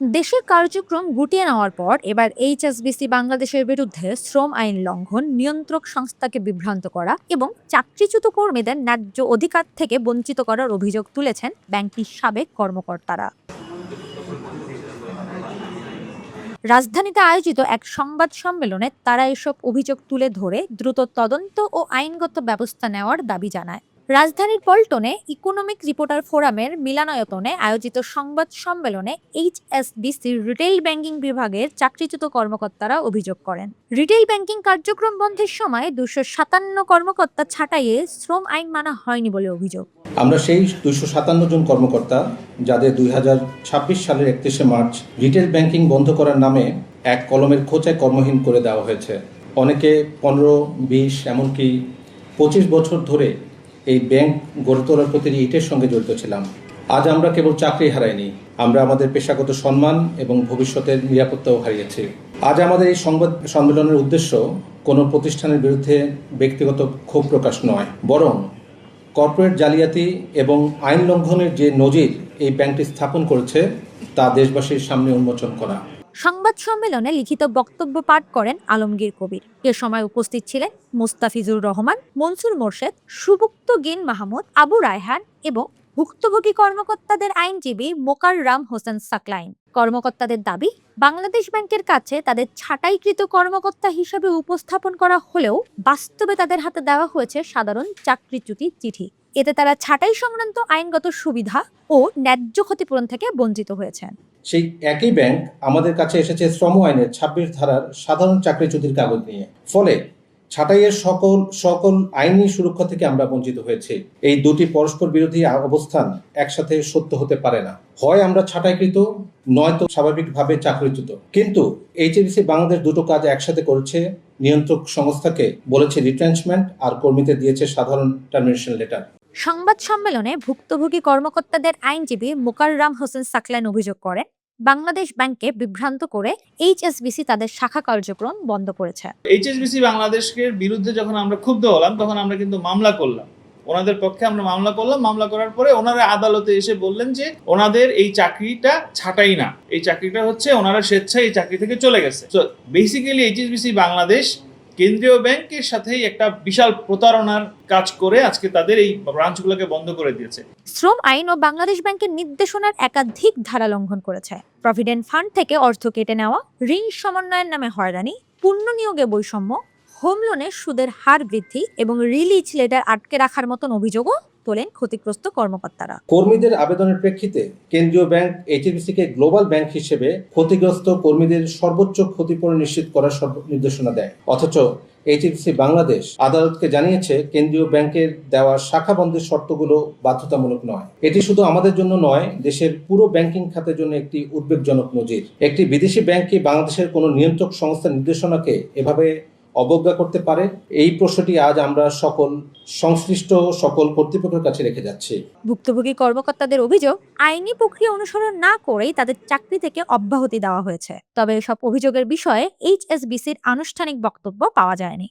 দেশের কার্যক্রম গুটিয়ে নেওয়ার পর এবার এইচএসবিসি বাংলাদেশের বিরুদ্ধে শ্রম আইন লঙ্ঘন, নিয়ন্ত্রক সংস্থাকে বিভ্রান্ত করা এবং চাকরিচ্যুত কর্মীদের ন্যায্য অধিকার থেকে বঞ্চিত করার অভিযোগ তুলেছেন ব্যাংকটির সাবেক কর্মকর্তারা। রাজধানীতে আয়োজিত এক সংবাদ সম্মেলনে তারা এসব অভিযোগ তুলে ধরে দ্রুত তদন্ত ও আইনগত ব্যবস্থা নেওয়ার দাবি জানায়। রাজধানীর পল্টনে ইকোনমিক রিপোর্টার ফোরামের মিলনায়তনে আয়োজিত সংবাদ সম্মেলনে এইচএসবিসির রিটেইল ব্যাংকিং বিভাগের চাকরিচ্যুত কর্মকর্তারা অভিযোগ করেন, রিটেইল ব্যাংকিং কার্যক্রম বন্ধের সময় 257 কর্মকর্তা ছাঁটাইয়ে শ্রম আইন মানা হয়নি বলে অভিযোগ। আমরা সেই 257 জন কর্মকর্তা যাদের 2026 সালের 31শে মার্চ রিটেল ব্যাংকিং বন্ধ করার নামে এক কলমের খোঁচায় কর্মহীন করে দেওয়া হয়েছে। অনেকে 15, 20 এমনকি 25 বছর ধরে এই ব্যাংক গড়ে তোলার প্রতি ইটের সঙ্গে জড়িত ছিলাম। আজ আমরা কেবল চাকরি হারাইনি, আমরা আমাদের পেশাগত সম্মান এবং ভবিষ্যতের নিরাপত্তাও হারিয়েছি। আজ আমাদের এই সংবাদ সম্মেলনের উদ্দেশ্য কোনো প্রতিষ্ঠানের বিরুদ্ধে ব্যক্তিগত ক্ষোভ প্রকাশ নয়, বরং কর্পোরেট জালিয়াতি এবং আইন লঙ্ঘনের যে নজির এই ব্যাংকটি স্থাপন করেছে তা দেশবাসীর সামনে উন্মোচন করা। সংবাদ সম্মেলনে লিখিত বক্তব্য পাঠ করেন আলমগীর কবির। এ সময় উপস্থিত ছিলেন মোস্তাফিজুর রহমান, মনসুর মোর্শেদ, সুবুক্তগিন মাহমুদ, আবু রায়হান এবং ভুক্তভোগী কর্মকর্তাদের আইনজীবী মোকাররাম হোসেন সাকলাইন। কর্মকর্তাদের দাবি, বাংলাদেশ ব্যাংকের কাছে তাদের ছাঁটাইকৃত কর্মকর্তা হিসেবে উপস্থাপন করা হলেও বাস্তবে তাদের হাতে দেওয়া হয়েছে সাধারণ চাকরিচ্যুতি চিঠি। এতে তারা ছাঁটাই সংক্রান্ত আইনগত সুবিধা ও ন্যায্য ক্ষতিপূরণ থেকে বঞ্চিত হয়েছেন। সেই একই ব্যাংক আমাদের কাছে এসেছে শ্রম আইনের 26 ধারার সাধারণ চাকরিচ্যুতির কাগজ নিয়ে। ফলে ছাঁটাইয়ের সকল আইনি সুরক্ষা থেকে আমরা বঞ্চিত হয়েছি। এই দুটি পরস্পর বিরোধী অবস্থান একসাথে সত্য হতে পারে না। হয় আমরা ছাঁটাইকৃত, নয়তো স্বাভাবিকভাবে চাকরিচ্যুত। কিন্তু এইচএসবিসি বাংলাদেশ দুটো কাজ একসাথে করেছে। নিয়ন্ত্রক সংস্থাকে বলেছে রিট্রেঞ্চমেন্ট আর কর্মীদের দিয়েছে সাধারণ টার্মিনেশন লেটার। সংবাদ সম্মেলনে ভুক্তভোগী কর্মকর্তাদের আইনজীবী মোকাররাম হোসেন সাকলাইন অভিযোগ করেন, বাংলাদেশ ব্যাংককে বিভ্রান্ত করে এইচএসবিসি তাদের শাখা কার্যক্রম বন্ধ করেছে। এইচএসবিসি বাংলাদেশের বিরুদ্ধে যখন আমরা ক্ষুব্ধ হলাম তখন আমরা কিন্তু মামলা করলাম, ওনাদের পক্ষে আমরা মামলা করলাম। মামলা করার পরে ওনারা আদালতে এসে বললেন যে ওনাদের এই চাকরিটা ছাঁটাই না, এই চাকরিটা হচ্ছে ওনারা স্বেচ্ছায় এই চাকরি থেকে চলে গেছে। তো বেসিক্যালি এইচএসবিসি বাংলাদেশ কেন্দ্রীয় ব্যাংকের সাথে একটা বিশাল প্রতারণার কাজ করে আজকে তাদের এই ব্রাঞ্চগুলোকে বন্ধ করে দিয়েছে। শ্রম আইন ও বাংলাদেশ ব্যাংকের নির্দেশনার একাধিক ধারা লঙ্ঘন করেছে। প্রভিডেন্ট ফান্ড থেকে অর্থ কেটে নেওয়া, ঋণ সমন্বয়ের নামে হয়রানি, পূর্ণ নিয়োগে বৈষম্য, হোম লোনে সুদের হার বৃদ্ধি এবং রিলিজ লেটার আটকে রাখার মতন অভিযোগও তোলেন ক্ষতিগ্রস্ত কর্মকর্তারা। কর্মীদের আবেদনের প্রেক্ষিতে কেন্দ্রীয় ব্যাংক এইচএসবিসিকে গ্লোবাল ব্যাংক হিসেবে ক্ষতিগ্রস্ত কর্মীদের সর্বোচ্চ ক্ষতিপূরণ নিশ্চিত করার নির্দেশনা দেয়। অথচ এইচএসবিসি বাংলাদেশ আদালতকে জানিয়েছে কেন্দ্রীয় ব্যাংকের দেওয়া শাখা বন্ধের শর্তগুলো বাধ্যতামূলক নয়। এটি শুধু আমাদের জন্য নয়, দেশের পুরো ব্যাংকিং খাতের জন্য একটি উদ্বেগজনক নজির। একটি বিদেশি ব্যাংক কি বাংলাদেশের কোনো নিয়ন্ত্রক সংস্থার নির্দেশনাকে এভাবে অবজ্ঞা করতে পারে? এই প্রশ্নটি আজ আমরা সংশ্লিষ্ট সকল কর্তৃপক্ষের কাছে রেখে যাচ্ছি। ভুক্তভোগী কর্মকর্তাদের অভিযোগ, আইনি প্রক্রিয়া অনুসরণ না করেই তাদের চাকরি থেকে অব্যাহতি দেওয়া হয়েছে। তবে এসব অভিযোগের বিষয়ে এইচএসবিসির আনুষ্ঠানিক বক্তব্য পাওয়া যায়নি।